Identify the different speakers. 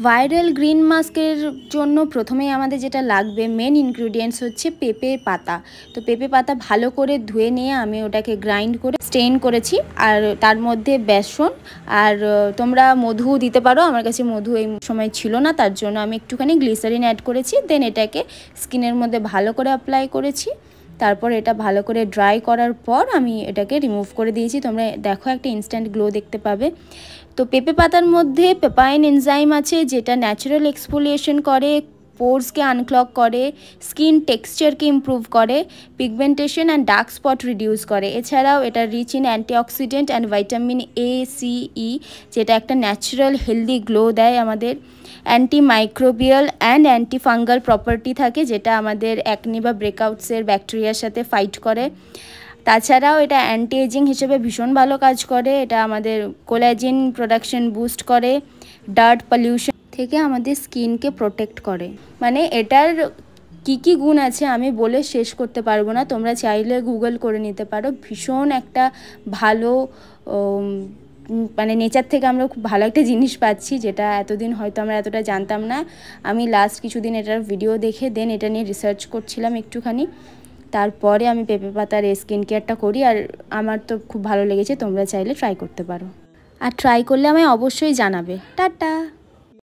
Speaker 1: Viral green মাস্কের জন্য প্রথমেই আমাদের যেটা লাগবে মেন ইনগ্রিডিয়েন্টস হচ্ছে পেঁপে পাতা। তো পেঁপে পাতা ভালো করে ধুয়ে নিয়ে আমি ওটাকে গ্রাইন্ড করে স্টেইন করেছি, আর তার মধ্যে বেসন আর তোমরা মধু দিতে পারো। আমার কাছে মধু এই সময় ছিল না, তার জন্য আমি একটুখানি গ্লিসারিন অ্যাড করেছি। দেন এটাকে স্কিনের মধ্যে ভালো করে অ্যাপ্লাই করেছি। তারপর এটা ভালো করে ড্রাই করার পর আমি এটাকে রিমুভ করে দিয়েছি। তোমরা দেখো একটা ইনস্ট্যান্ট গ্লো দেখতে পাবে। তো পেঁপে পাতার মধ্যে পেপাইন এনজাইম আছে, যেটা ন্যাচারাল এক্সফোলিয়েশন করে, পোর্সকে আনক্লগ করে, স্কিন টেক্সচারকে ইমপ্রুভ করে, pigmentation and dark spot reduce করে। এছাড়াও এটা rich in antioxidant and vitamin A, C, E, যেটা একটা ন্যাচারাল হেলদি গ্লো দেয় আমাদের। Antimicrobial and antifungal property থাকে, যেটা আমাদের অ্যাকনি বা ব্রেকআউটসের ব্যাকটেরিয়ার সাথে ফাইট করে। তাছাড়াও এটা অ্যান্টি এজিং হিসেবে ভীষণ ভালো কাজ করে। এটা আমাদের কোলাজেন প্রোডাকশন বুস্ট করে, ডার্ট পলিউশন থেকে আমাদের স্কিনকে প্রোটেক্ট করে। মানে এটার কি কি গুণ আছে আমি বলে শেষ করতে পারবো না, তোমরা চাইলে গুগল করে নিতে পারো। ভীষণ একটা ভালো মানে নেচার থেকে আমরা খুব ভালো একটা জিনিস পাচ্ছি, যেটা এতদিন হয়তো আমরা এতটা জানতাম না। আমি লাস্ট কিছুদিন এটার ভিডিও দেখে দেন এটা নিয়ে রিসার্চ করছিলাম একটুখানি, তারপরে আমি পেঁপে পাতার স্কিন কেয়ারটা করি। আর আমার তো খুব ভালো লেগেছে, তোমরা চাইলে ট্রাই করতে পারো। আর ট্রাই করলে আমায় অবশ্যই জানাবে। টাটা।